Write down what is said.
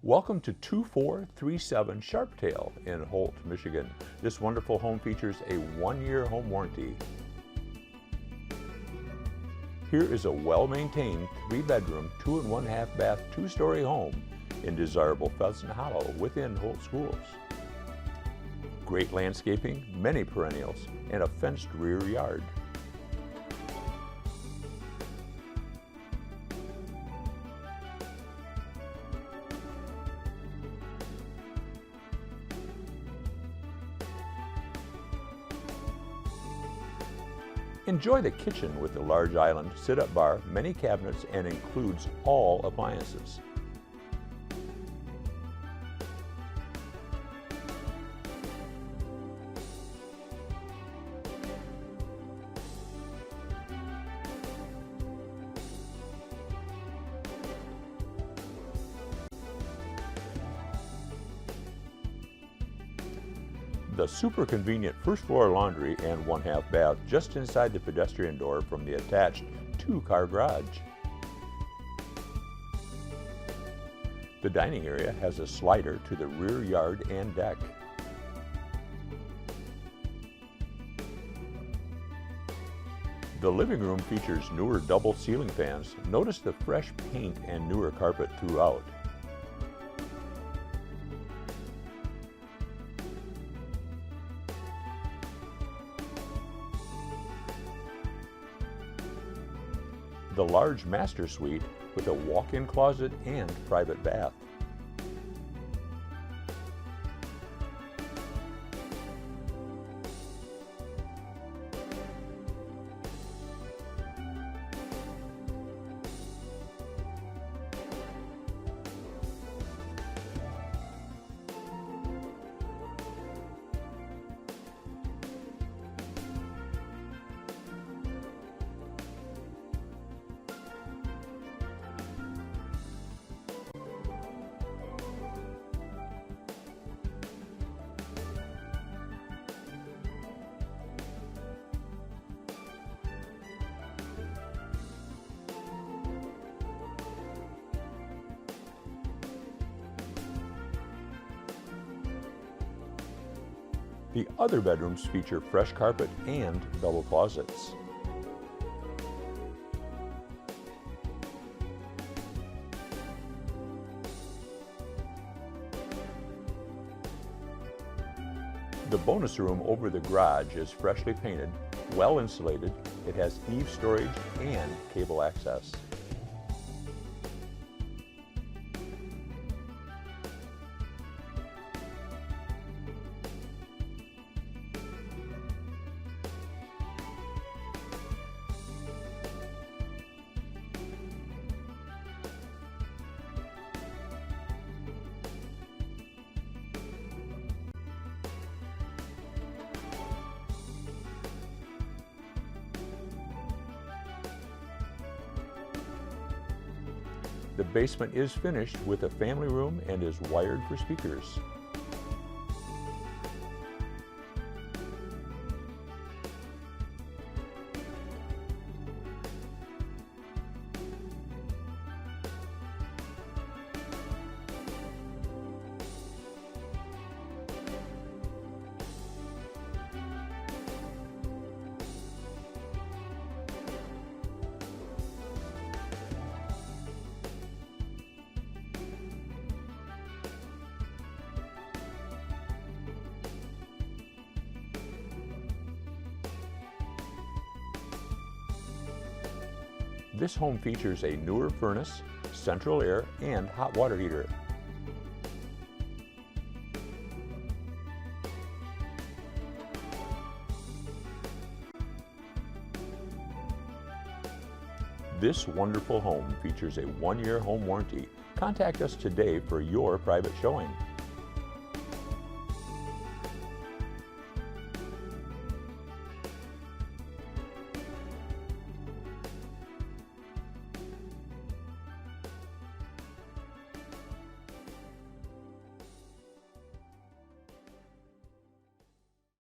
Welcome to 2437 Sharptail in Holt, Michigan. This wonderful home features a 1-year home warranty. Here is a well-maintained 3-bedroom, 2 and 1/2 bath, 2-story home in desirable Pheasant Hollow within Holt Schools. Great landscaping, many perennials, and a fenced rear yard. Enjoy the kitchen with a large island, sit-up bar, many cabinets, and includes all appliances. The super convenient first floor laundry and 1/2 bath just inside the pedestrian door from the attached 2-car garage. The dining area has a slider to the rear yard and deck. The living room features newer double ceiling fans. Notice the fresh paint and newer carpet throughout. The large master suite with a walk-in closet and private bath. The other bedrooms feature fresh carpet and double closets. The bonus room over the garage is freshly painted, well insulated. It has eave storage and cable access. The basement is finished with a family room and is wired for speakers. This home features a newer furnace, central air, and hot water heater. This wonderful home features a 1-year home warranty. Contact us today for your private showing.